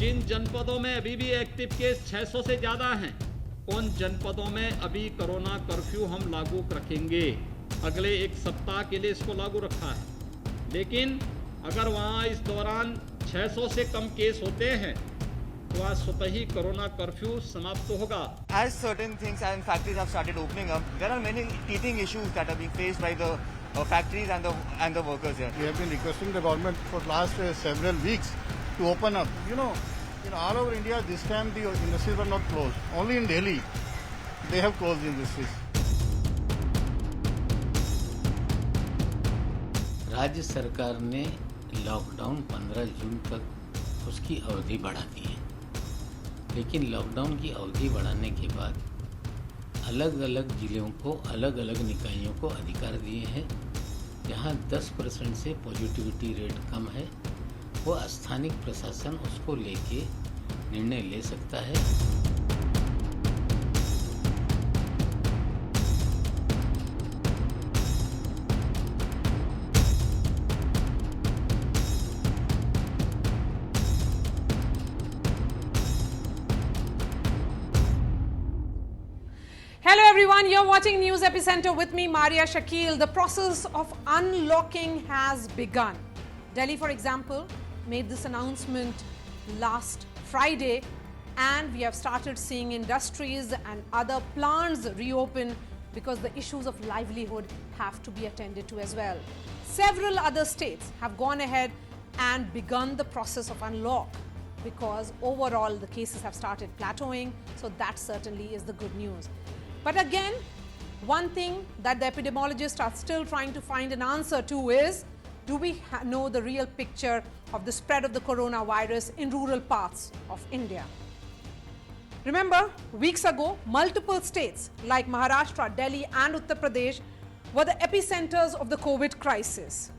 जिन जनपदों में अभी भी एक्टिव केस 600 से ज़्यादा हैं, उन जनपदों में अभी कोरोना कर्फ्यू हम लागू रखेंगे। अगले एक सप्ताह के लिए इसको लागू रखा है, लेकिन अगर वहाँ इस दौरान 600 से कम केस होते हैं तो वहाँ स्वतः ही कोरोना कर्फ्यू समाप्त होगा। As certain things and factories have started opening up, there are many teething issues that are being faced by the factories and the workers here. We have been requesting the government for last several weeks to open up. You know, in all over India, this time the industries were not closed. Only in Delhi, they have closed industries. राज्य सरकार ने lockdown 15 जून तक उसकी अवधि बढ़ा दी है, लेकिन lockdown की अवधि बढ़ाने के बाद अलग अलग जिलों को, अलग अलग निकायों को अधिकार दिए हैं। जहां 10% से पॉजिटिविटी रेट कम है, वो स्थानिक प्रशासन उसको लेके निर्णय ले सकता है। Hello everyone, you're watching News Epicenter with me, Maria Shakil. The process of unlocking has begun. Delhi, for example, made this announcement last Friday, and we have started seeing industries and other plants reopen because the issues of livelihood have to be attended to as well. Several other states have gone ahead and begun the process of unlock because overall the cases have started plateauing, so that certainly is the good news. But again, one thing that the epidemiologists are still trying to find an answer to is, do we know the real picture of the spread of the coronavirus in rural parts of India? Remember, weeks ago, multiple states like Maharashtra, Delhi and Uttar Pradesh were the epicenters of the COVID crisis.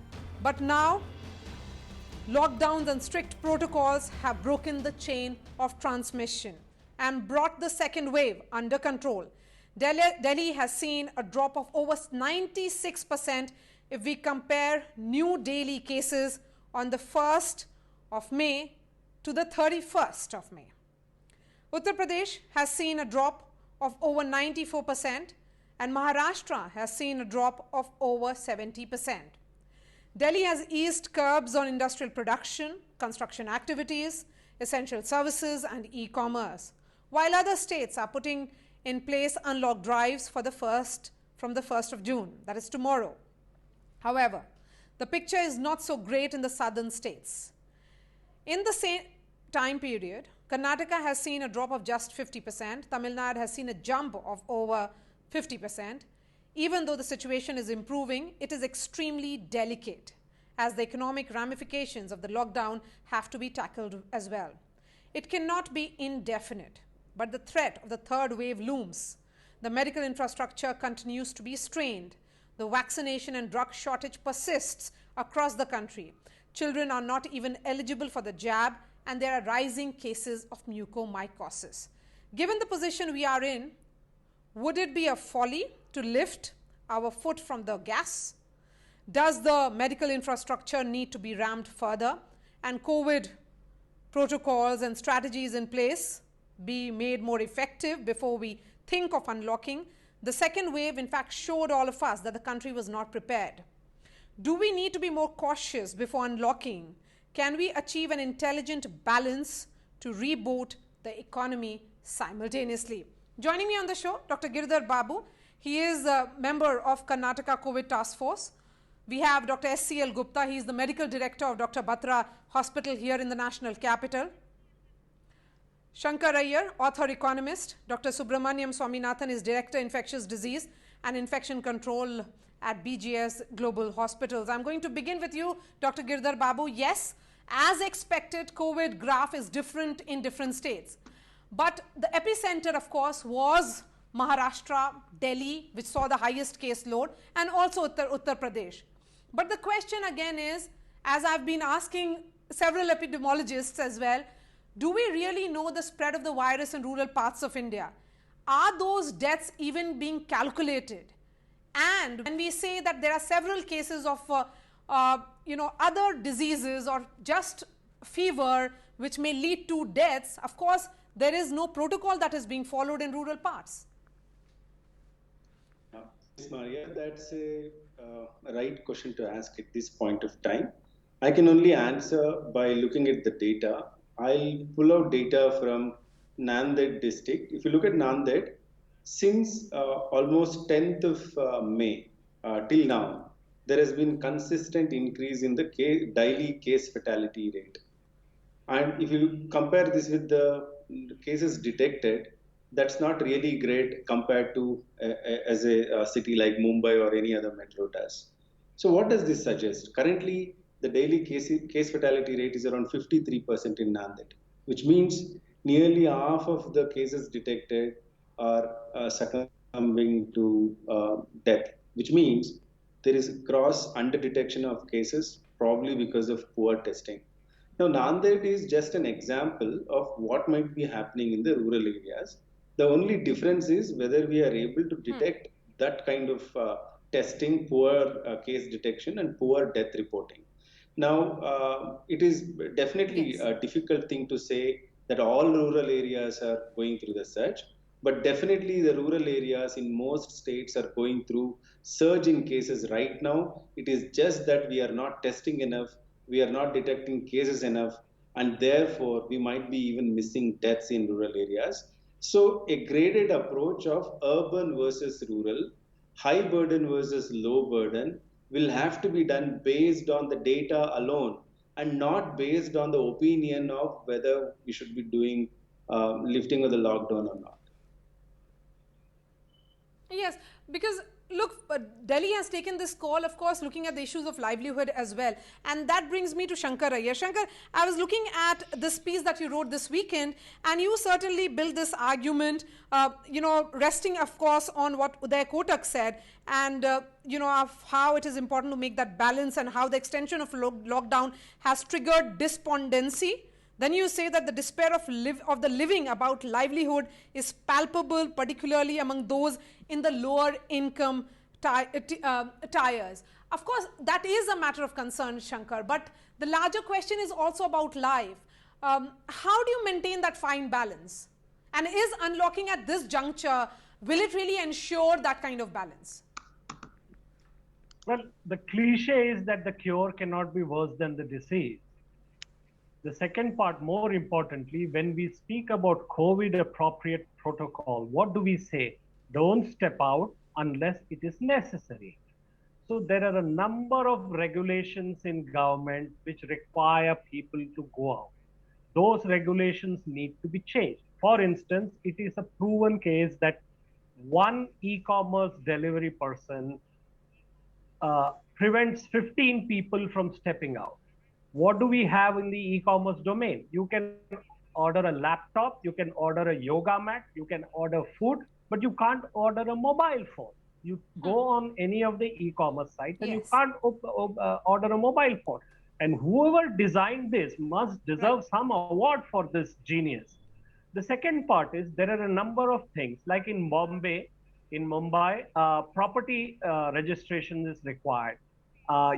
But now, lockdowns and strict protocols have broken the chain of transmission and brought the second wave under control. Delhi has seen a drop of over 96% if we compare new daily cases on the 1st of May to the 31st of May. Uttar Pradesh has seen a drop of over 94% and Maharashtra has seen a drop of over 70%. Delhi has eased curbs on industrial production, construction activities, essential services and e-commerce, while other states are putting in place unlock drives from the 1st of June, that is tomorrow. However, the picture is not so great in the southern states. In the same time period, Karnataka has seen a drop of just 50%, Tamil Nadu has seen a jump of over 50%. Even though the situation is improving, it is extremely delicate as the economic ramifications of the lockdown have to be tackled as well. It cannot be indefinite, but the threat of the third wave looms. The medical infrastructure continues to be strained. The vaccination and drug shortage persists across the country. Children are not even eligible for the jab, and there are rising cases of mucormycosis. Given the position we are in, would it be a folly to lift our foot from the gas? Does the medical infrastructure need to be ramped further and COVID protocols and strategies in place be made more effective before we think of unlocking? The second wave, in fact, showed all of us that the country was not prepared. Do we need to be more cautious before unlocking? Can we achieve an intelligent balance to reboot the economy simultaneously? Joining me on the show, Dr. Girdhar Babu. He is a member of Karnataka COVID Task Force. We have Dr. S.C.L. Gupta. He is the medical director of Dr. Batra Hospital here in the national capital. Shankar Iyer, author economist. Dr. Subramaniam Swaminathan is Director Infectious Disease and Infection Control at BGS Global Hospitals. I'm going to begin with you, Dr. Girdhar Babu. Yes, as expected, COVID graph is different in different states. But the epicenter, of course, was Maharashtra, Delhi, which saw the highest case load, and also Uttar Pradesh. But the question again is, as I've been asking several epidemiologists as well, do we really know the spread of the virus in rural parts of India? Are those deaths even being calculated? And when we say that there are several cases of other diseases or just fever which may lead to deaths, of course, there is no protocol that is being followed in rural parts. Yes, Maria, that's a right question to ask at this point of time. I can only answer by looking at the data. I'll pull out data from Nanded district. If you look at Nanded, since almost 10th of May till now, there has been consistent increase in the daily case fatality rate. And if you compare this with the cases detected, that's not really great compared to as a city like Mumbai or any other metro does. So what does this suggest? Currently, the daily case fatality rate is around 53% in Nanded, which means nearly half of the cases detected are succumbing to death, which means there is gross under detection of cases, probably because of poor testing. Now, Nanded is just an example of what might be happening in the rural areas. The only difference is whether we are able to detect that kind of testing, poor case detection, and poor death reporting. Now, it is definitely Yes. a difficult thing to say that all rural areas are going through the surge, but definitely the rural areas in most states are going through surge in cases right now. It is just that we are not testing enough, we are not detecting cases enough, and therefore we might be even missing deaths in rural areas. So, a graded approach of urban versus rural, high burden versus low burden, will have to be done based on the data alone and not based on the opinion of whether we should be doing lifting of the lockdown or not. Yes, because look, Delhi has taken this call, of course, looking at the issues of livelihood as well. And that brings me to Shankar Iyer. Shankar, I was looking at this piece that you wrote this weekend, and you certainly built this argument, resting, of course, on what Uday Kotak said, and, of how it is important to make that balance and how the extension of lockdown has triggered despondency. Then you say that the despair of the living about livelihood is palpable, particularly among those in the lower income tiers. Of course, that is a matter of concern, Shankar, but the larger question is also about life. How do you maintain that fine balance? And is unlocking at this juncture, will it really ensure that kind of balance? Well, the cliche is that the cure cannot be worse than the disease. The second part, more importantly, when we speak about COVID appropriate protocol, what do we say? Don't step out unless it is necessary. So there are a number of regulations in government which require people to go out. Those regulations need to be changed. For instance, it is a proven case that one e-commerce delivery person prevents 15 people from stepping out. What do we have in the e-commerce domain? You can order a laptop, you can order a yoga mat, you can order food, but you can't order a mobile phone. You go on any of the e-commerce sites and you can't order a mobile phone. And whoever designed this must deserve some award for this genius. The second part is there are a number of things like in Mumbai, property registration is required.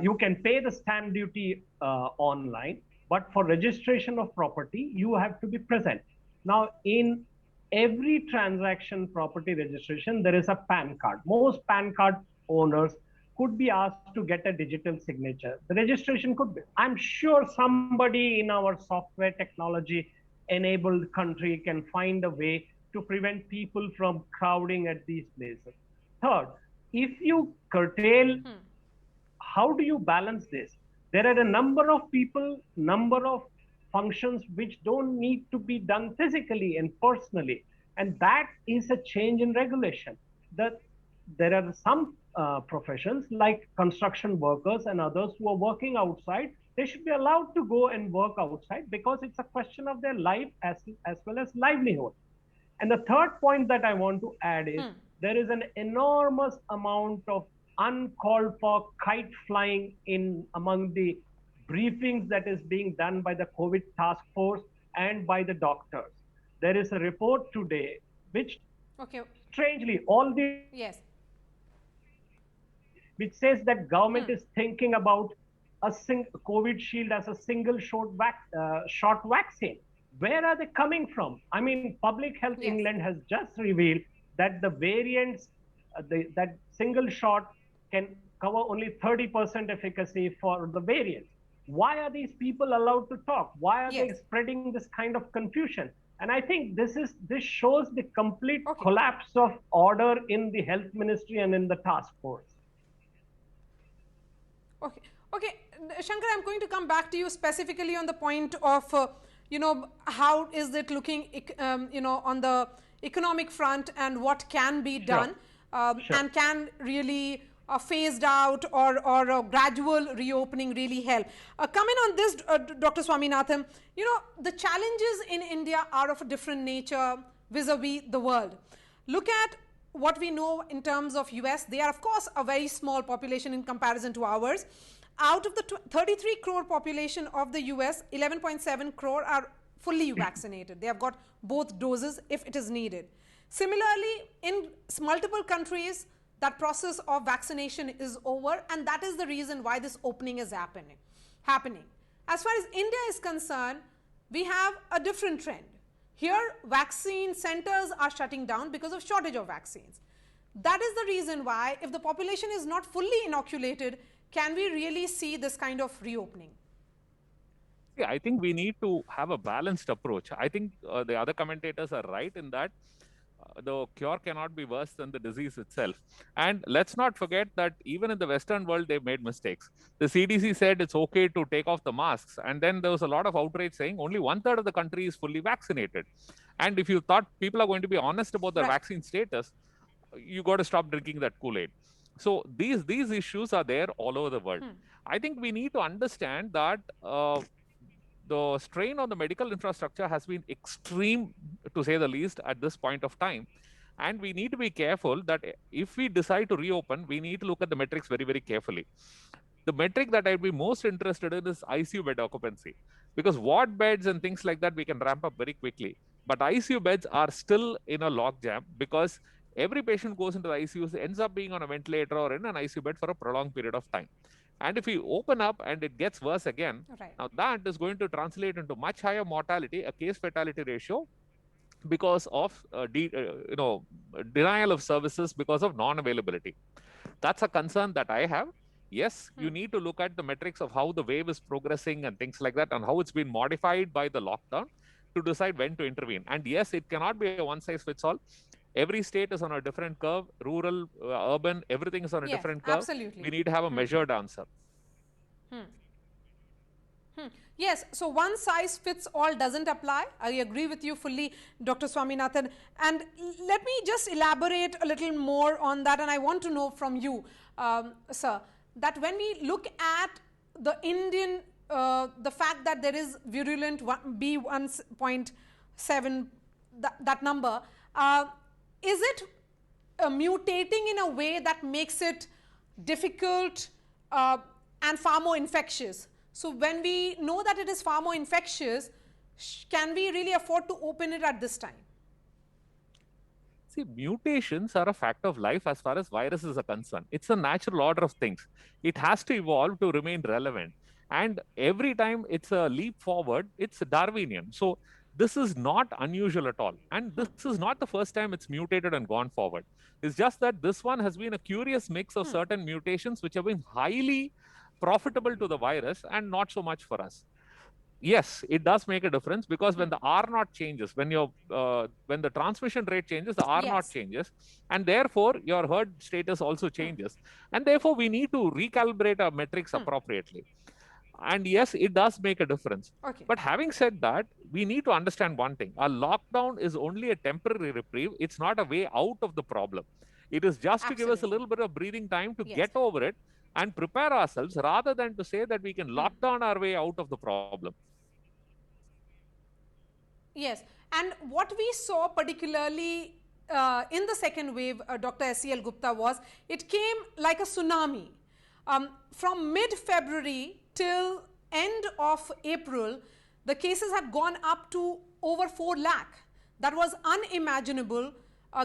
You can pay the stamp duty online, but for registration of property, you have to be present. Now, in every transaction property registration, there is a PAN card. Most PAN card owners could be asked to get a digital signature. The registration could be, I'm sure somebody in our software technology enabled country can find a way to prevent people from crowding at these places. Third, if you curtail, how do you balance this? There are a number of people, number of functions which don't need to be done physically and personally. And that is a change in regulation. There are some professions like construction workers and others who are working outside. They should be allowed to go and work outside because it's a question of their life as well as livelihood. And the third point that I want to add is there is an enormous amount of uncalled for kite flying in among the briefings that is being done by the COVID task force and by the doctors. There is a report today which strangely which says that government is thinking about a COVID shield as a single shot vaccine. Where are they coming from? I mean, Public Health Yes. England has just revealed that the variants, that single shot can cover only 30% efficacy for the variants. Why are these people allowed to talk? Why are they Yes. spreading this kind of confusion? And I think this shows the complete Okay. collapse of order in the health ministry and in the task force. Okay, okay, Shankar, I'm going to come back to you specifically on the point of, how is it looking, on the economic front and what can be done, Sure. and can really phased out or a gradual reopening really help. Comment on this, Dr. Swaminathan. The challenges in India are of a different nature vis-a-vis the world. Look at what we know in terms of US. They are, of course, a very small population in comparison to ours. Out of the 33 crore population of the US, 11.7 crore are fully vaccinated. They have got both doses if it is needed. Similarly, in multiple countries, that process of vaccination is over, and that is the reason why this opening is happening. As far as India is concerned, we have a different trend. Here, vaccine centers are shutting down because of shortage of vaccines. That is the reason why, if the population is not fully inoculated, can we really see this kind of reopening? Yeah, I think we need to have a balanced approach. I think the other commentators are right in that the cure cannot be worse than the disease itself. And let's not forget that even in the Western world, they've made mistakes. The CDC said it's okay to take off the masks. And then there was a lot of outrage saying only 1/3 of the country is fully vaccinated. And if you thought people are going to be honest about their vaccine status, you got to stop drinking that Kool-Aid. So these issues are there all over the world. I think we need to understand that the strain on the medical infrastructure has been extreme, to say the least, at this point of time. And we need to be careful that if we decide to reopen, we need to look at the metrics very, very carefully. The metric that I'd be most interested in is ICU bed occupancy, because ward beds and things like that, we can ramp up very quickly. But ICU beds are still in a logjam because every patient goes into the ICU, ends up being on a ventilator or in an ICU bed for a prolonged period of time. And if we open up and it gets worse again, now that is going to translate into much higher mortality, a case fatality ratio, because of denial of services because of non-availability. That's a concern that I have. Yes, you need to look at the metrics of how the wave is progressing and things like that, and how it's been modified by the lockdown to decide when to intervene. And yes, it cannot be a one-size-fits-all. Every state is on a different curve, rural, urban, everything is on a different curve. Absolutely. We need to have a measured answer. Yes, so one size fits all doesn't apply. I agree with you fully, Dr. Swaminathan. And let me just elaborate a little more on that. And I want to know from you, sir, that when we look at the Indian, the fact that there is virulent B1.7, that number, is it mutating in a way that makes it difficult and far more infectious? So when we know that it is far more infectious, can we really afford to open it at this time? See, mutations are a fact of life as far as viruses are concerned. It's a natural order of things. It has to evolve to remain relevant. And every time it's a leap forward, it's Darwinian. So this is not unusual at all. And this is not the first time it's mutated and gone forward. It's just that this one has been a curious mix of certain mutations which have been highly profitable to the virus and not so much for us. Yes, it does make a difference, because when the R naught changes, when the transmission rate changes, the R naught changes, and therefore your herd status also changes, and therefore we need to recalibrate our metrics appropriately. And yes, it does make a difference. But having said that, we need to understand one thing: a lockdown is only a temporary reprieve. It's not a way out of the problem. It is just to give us a little bit of breathing time to get over it and prepare ourselves, rather than to say that we can lock down our way out of the problem. Yes, and what we saw particularly in the second wave, Dr. S.C.L. Gupta, was it came like a tsunami. From mid-February till end of April, the cases had gone up to over 4 lakh. That was unimaginable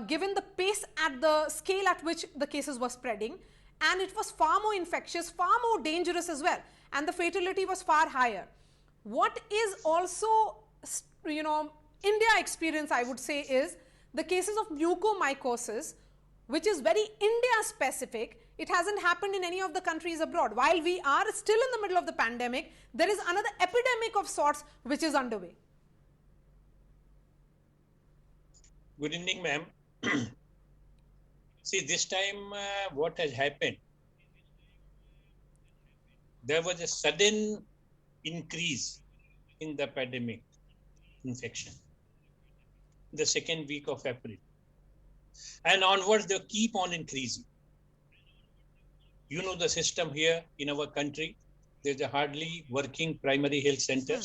given the pace at the scale at which the cases were spreading. And it was far more infectious, far more dangerous as well. and the fatality was far higher. What is also, India experience, I would say, is the cases of mucormycosis, which is very India specific. It hasn't happened in any of the countries abroad. While we are still in the middle of the pandemic, there is another epidemic of sorts which is underway. Good evening, ma'am. See, this time what has happened, there was a sudden increase in the pandemic infection in the second week of April. And onwards, they keep on increasing. You know the system here in our country, there's a hardly working primary health center.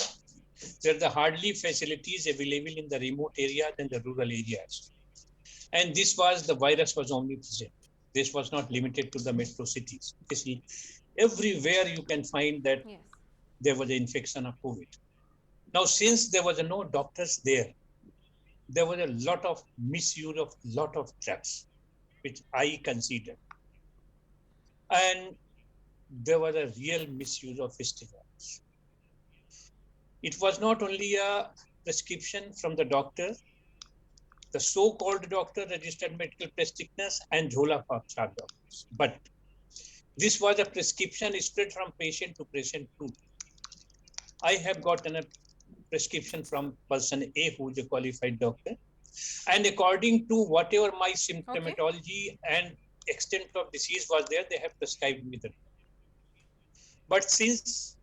There are hardly facilities available in the remote areas and the rural areas. And the virus was omnipresent. This was not limited to the metro cities. Everywhere you can find that there was an infection of COVID. Now, since there was no doctors there was a lot of misuse of lot of drugs, which I consider. And there was a real misuse of steroids. It was not only a prescription from the doctor, the so-called doctor, registered medical practitioners, and Jhola Char doctors. But this was a prescription spread from patient to patient too. I have gotten a prescription from person A, who is a qualified doctor, and according to whatever my symptomatology and extent of disease was there, they have prescribed me the drug. But since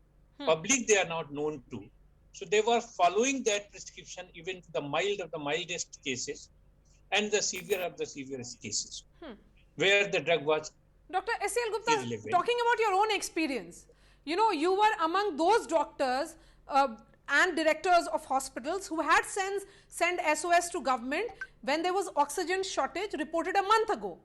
public they are not known to, so they were following that prescription even to the mild of the mildest cases and the severe of the severest cases, where the drug was Dr. S.L. Gupta, irrelevant. Talking about your own experience, you were among those doctors and directors of hospitals who had sent SOS to government when there was oxygen shortage reported a month ago.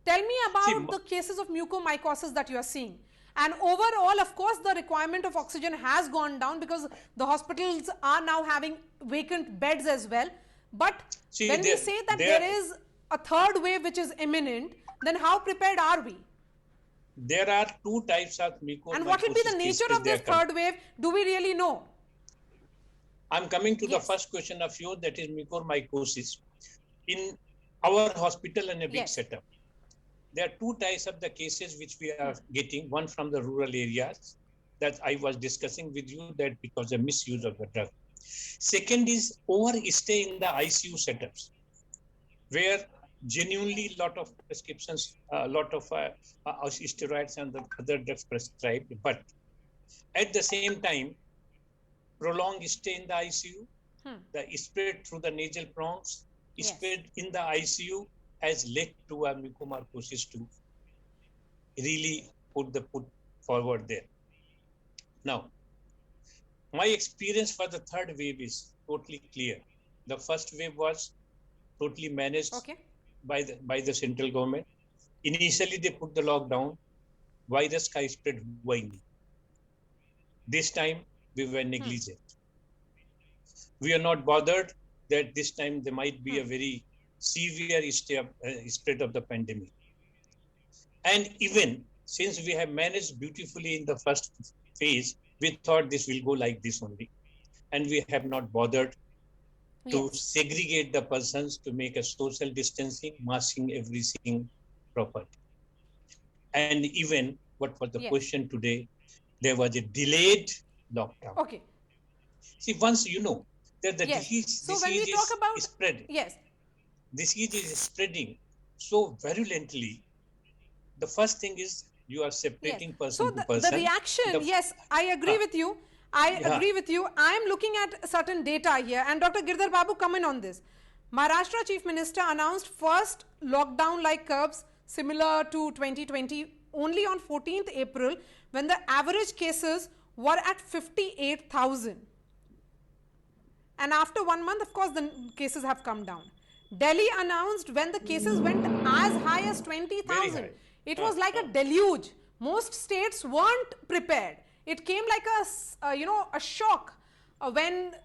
Tell me about the cases of mucormycosis that you are seeing. And overall, of course, the requirement of oxygen has gone down because the hospitals are now having vacant beds as well. But when we say that there is a third wave which is imminent, then how prepared are we? There are two types of mucormycosis. And what will be the nature of this third wave? Do we really know? I'm coming to the first question of yours, that is mucormycosis. In our hospital and a big setup, there are two types of the cases which we are getting. One from the rural areas that I was discussing with you, that because of misuse of the drug. Second is overstay in the ICU setups, where genuinely lot of prescriptions, lot of steroids and the other drugs prescribed, but at the same time, prolonged stay in the ICU, the spread through the nasal prongs, spread in the ICU has led to a mucormycosis to really put forward there. Now, my experience for the third wave is totally clear. The first wave was totally managed by the central government. Initially, they put the lockdown. Virus का spread हुआ ही नहीं. This time, we were negligent. We are not bothered that this time there might be a very severe spread of the pandemic. And even since we have managed beautifully in the first phase, we thought this will go like this only. And we have not bothered to segregate the persons, to make a social distancing, masking everything properly. And even what was the question today, there was a delayed lockdown. Okay. See, once you know that the disease is spreading. Disease is spreading so virulently. The first thing is you are separating person to person. The reaction, I agree with you. I agree with you. I am looking at certain data here, and Dr. Girdhar Babu, come in on this. Maharashtra Chief Minister announced first lockdown-like curves similar to 2020 only on 14th April, when the average cases were at 58,000. And after 1 month, of course, the cases have come down. Delhi announced when the cases went as high as 20,000. It was like a deluge. Most states weren't prepared. It came like a shock when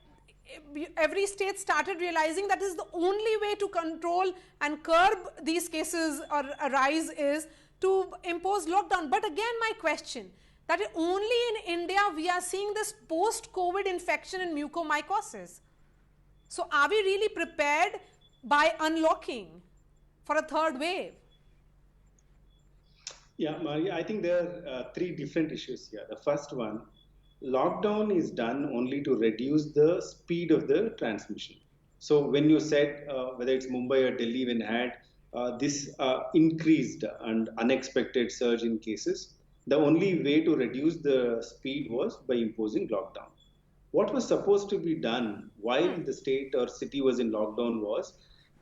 every state started realizing that is the only way to control and curb these cases or rise is to impose lockdown. But again, my question, that only in India we are seeing this post-COVID infection in mucormycosis. So are we really prepared by unlocking for a third wave? Yeah, Maria, I think there are three different issues here. The first one, lockdown is done only to reduce the speed of the transmission. So when you said whether it's Mumbai or Delhi when had this increased and unexpected surge in cases, the only way to reduce the speed was by imposing lockdown. What was supposed to be done while the state or city was in lockdown was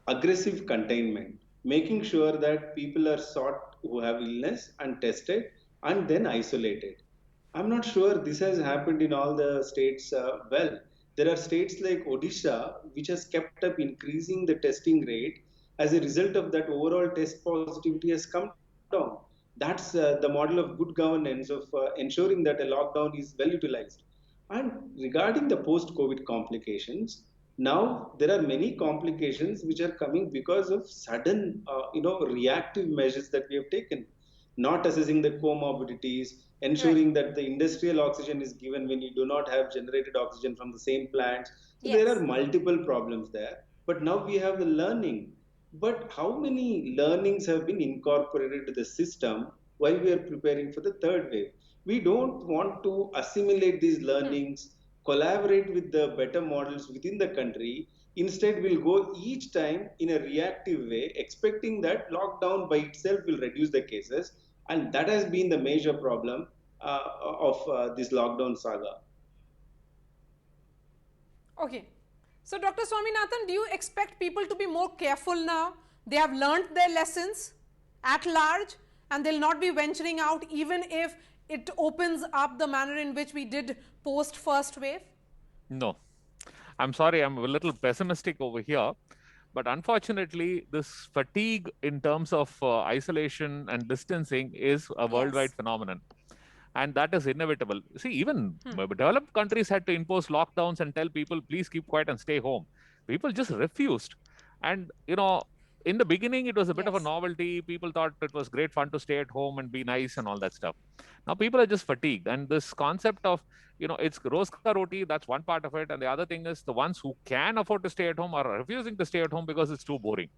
aggressive containment, making sure that people are sought who have illness and tested and then isolated. I'm not sure this has happened in all the states well. There are states like Odisha which has kept up increasing the testing rate. As a result of that, overall test positivity has come down. That's the model of good governance of ensuring that a lockdown is well utilized. And regarding the post-COVID complications, now there are many complications which are coming because of sudden, reactive measures that we have taken, not assessing the comorbidities, ensuring that the industrial oxygen is given when you do not have generated oxygen from the same plants. So there are multiple problems there. But now we have the learning. But how many learnings have been incorporated to the system while we are preparing for the third wave? We don't want to assimilate these learnings, collaborate with the better models within the country. Instead, we'll go each time in a reactive way, expecting that lockdown by itself will reduce the cases. And that has been the major problem of this lockdown saga. Okay. So, Dr. Swaminathan, do you expect people to be more careful now? They have learnt their lessons at large and they'll not be venturing out even if it opens up the manner in which we did post first wave? No. I'm sorry, I'm a little pessimistic over here. But unfortunately, this fatigue in terms of isolation and distancing is a worldwide phenomenon. And that is inevitable. See, even developed countries had to impose lockdowns and tell people, please keep quiet and stay home. People just refused. And, in the beginning, it was a bit of a novelty. People thought it was great fun to stay at home and be nice and all that stuff. Now, people are just fatigued. And this concept of, it's roska roti, that's one part of it. And the other thing is the ones who can afford to stay at home are refusing to stay at home because it's too boring.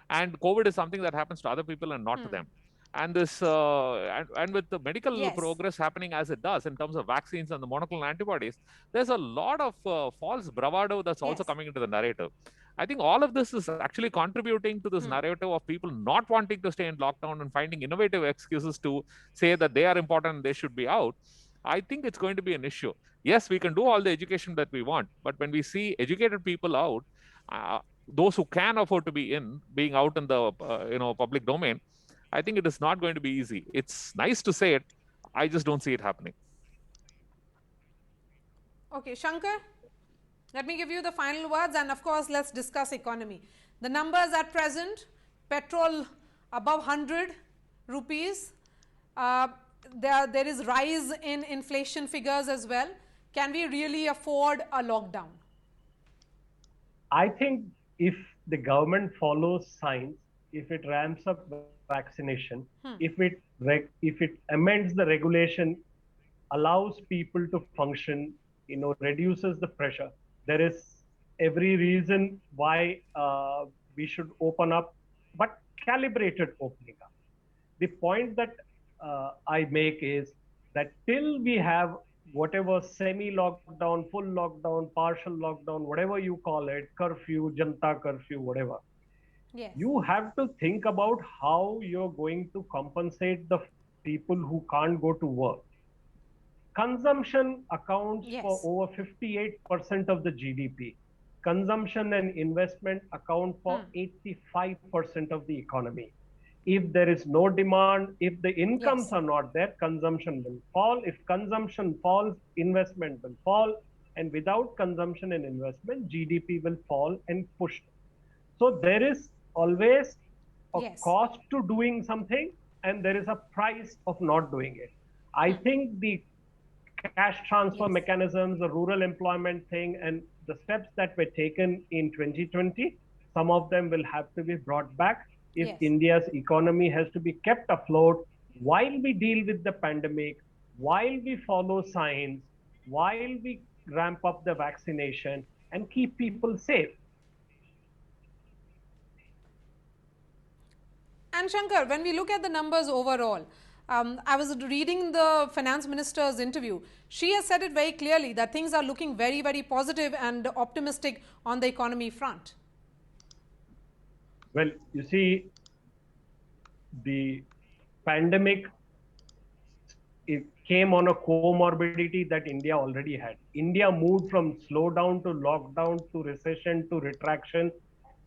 And COVID is something that happens to other people and not to them. And this, and with the medical progress happening as it does in terms of vaccines and the monoclonal antibodies, there's a lot of false bravado that's also coming into the narrative. I think all of this is actually contributing to this narrative of people not wanting to stay in lockdown and finding innovative excuses to say that they are important and they should be out. I think it's going to be an issue. Yes, we can do all the education that we want, but when we see educated people out, those who can afford to be being out in the public domain, I think it is not going to be easy. It's nice to say it. I just don't see it happening. Okay, Shankar, let me give you the final words and of course, let's discuss economy. The numbers at present, petrol above 100 rupees. There is rise in inflation figures as well. Can we really afford a lockdown? I think if the government follows science, if it ramps up vaccination, if it amends the regulation, allows people to function, reduces the pressure, there is every reason why we should open up, but calibrated opening up. The point that I make is that till we have whatever semi-lockdown, full lockdown, partial lockdown, whatever you call it, curfew, Janta curfew, whatever, you have to think about how you're going to compensate the people who can't go to work. Consumption accounts for over 58% of the GDP. Consumption and investment account for 85% of the economy. If there is no demand, if the incomes are not there, consumption will fall. If consumption falls, investment will fall. And without consumption and investment, GDP will fall and push. So there is always a cost to doing something and there is a price of not doing it. I think the cash transfer mechanisms, the rural employment thing, and the steps that were taken in 2020, some of them will have to be brought back if India's economy has to be kept afloat while we deal with the pandemic, while we follow science, while we ramp up the vaccination and keep people safe. And Shankar, when we look at the numbers overall, I was reading the finance minister's interview. She has said it very clearly that things are looking very, very positive and optimistic on the economy front. Well, you see, the pandemic, it came on a comorbidity that India already had. India moved from slowdown to lockdown to recession to retraction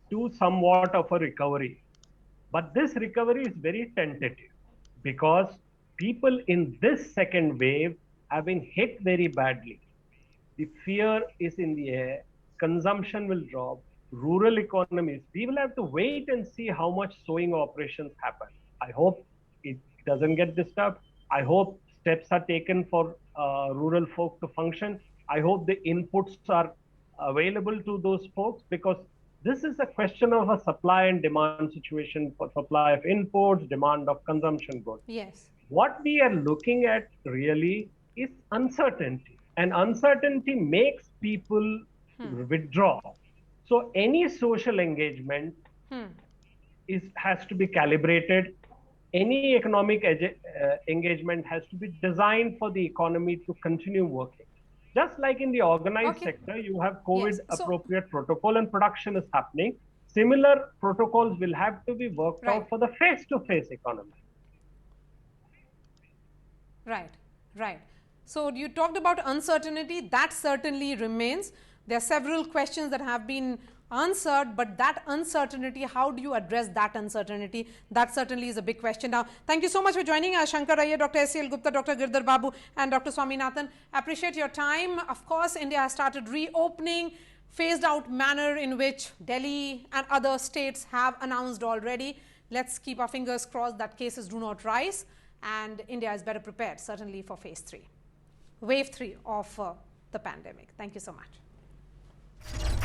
to somewhat of a recovery. But this recovery is very tentative because people in this second wave have been hit very badly. The fear is in the air, consumption will drop, rural economies, we will have to wait and see how much sowing operations happen. I hope it doesn't get disturbed. I hope steps are taken for rural folk to function. I hope the inputs are available to those folks, because this is a question of a supply and demand situation for supply of inputs, demand of consumption goods. Yes. What we are looking at really is uncertainty, and uncertainty makes people withdraw. So any social engagement has to be calibrated. Any economic engagement has to be designed for the economy to continue working. Just like in the organized sector, you have COVID appropriate protocol and production is happening. Similar protocols will have to be worked out for the face-to-face economy. Right, right. So you talked about uncertainty. That certainly remains. There are several questions that have been answered, but that uncertainty, how do you address that uncertainty? That certainly is a big question. Now, thank you so much for joining us, Shankar Iyer, Dr. S.C.L. Gupta, Dr. Girdhar Babu, and Dr. Swaminathan. Appreciate your time. Of course, India has started reopening, phased out manner in which Delhi and other states have announced already. Let's keep our fingers crossed that cases do not rise, and India is better prepared, certainly, for phase 3, wave 3 of the pandemic. Thank you so much.